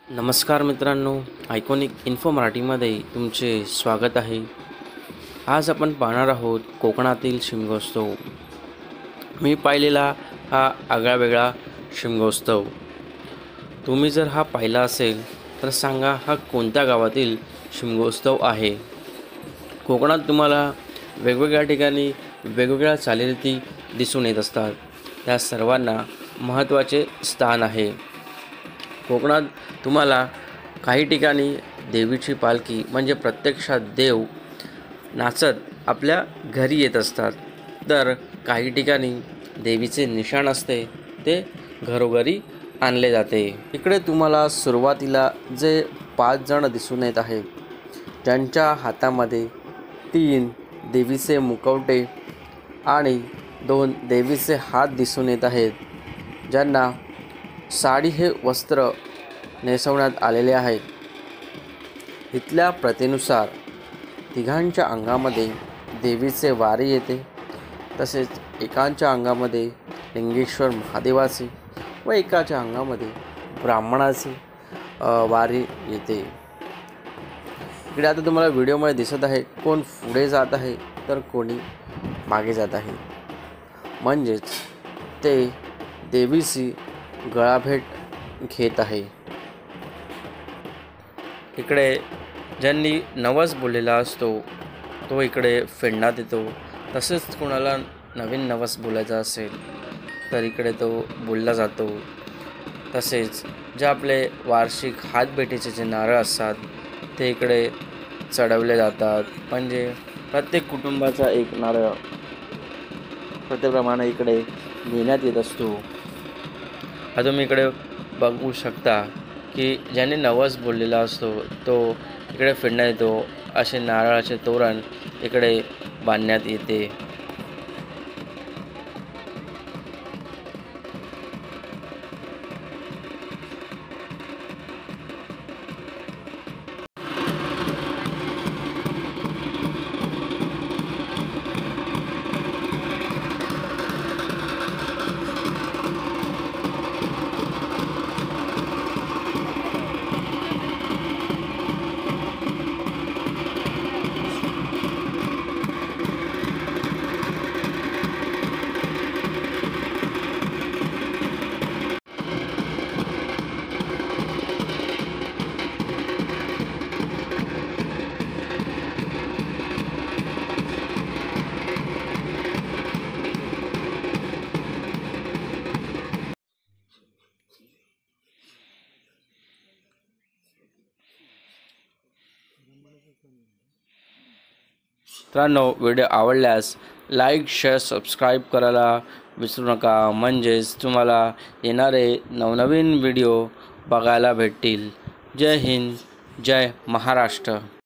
नमस्कार मित्रांनो, iconic info मराठीमध्ये तुमचे स्वागत आहे. आज आपण पाहणार आहोत कोकणातील शिमगोत्सव. मी पाहिलेला हा आगळावेगळा शिमगोत्सव. तुम्ही जर हा पाहिला असेल तर सांगा, हा कोणत्या गावातील शिमगोत्सव आहे. कोकणात तुम्हाला वेगवेगळ्या ठिकाणी वेगवेगळ्या चालीरीती दिसून येत असतात. त्या सर्वांना महत्त्वाचे स्थान आहे. कोकणात तुम्हाला काही ठिकाणी देवीची पालखी म्हणजे प्रत्यक्षात देव नाचत आपल्या घरी येत असतात, तर काही ठिकाणी देवीचे निशाण असते ते घरोघरी आणले जाते. इकडे तुम्हाला सुरुवातीला जे 5 जण दिसून येत आहेत, त्यांच्या हातामध्ये 3 देवीचे मुखवटे आणि 2 देवीचे हात दिसून येत आहेत, ज्यांना साडी हे वस्त्र नेसवण्यात आलेले आहेत. इथल्या प्रथेनुसार तिघांच्या अंगामध्ये देवीचे वारी येते, तसेच एकांच्या अंगामध्ये लिंगेश्वर महादेवाचे व एकाच्या अंगामध्ये ब्राह्मणाचे वारी येते. इकडे आता तुम्हाला व्हिडिओमध्ये दिसत आहे, कोण पुढे जात आहे तर कोणी मागे जात आहे. म्हणजेच ते देवीची गळाभेट घेत आहे. इकडे ज्यांनी नवस बोललेला असतो तो इकडे फेडण्यात येतो. तसेच कोणाला नवीन नवस बोलायचा असेल तर इकडे तो बोलला जातो. तसेच जे आपले वार्षिक हातभेटीचे जे नारळ असतात ते इकडे चढवले जातात. म्हणजे प्रत्येक कुटुंबाचा एक नारळ प्रत्येकप्रमाणे इकडे घेण्यात येत असतो. आता तुम्ही इकडे बघू शकता की ज्याने नवस बोललेला असतो तो इकडे फेडण्यात येतो. असे नारळाचे तोरण इकडे बांधण्यात येते. मित्रांनो, व्हिडिओ आवडल्यास लाईक, शेअर, सबस्क्राईब करायला विसरू नका. म्हणजेच तुम्हाला येणारे नवनवीन व्हिडिओ बघायला भेटतील. जय हिंद, जय महाराष्ट्र.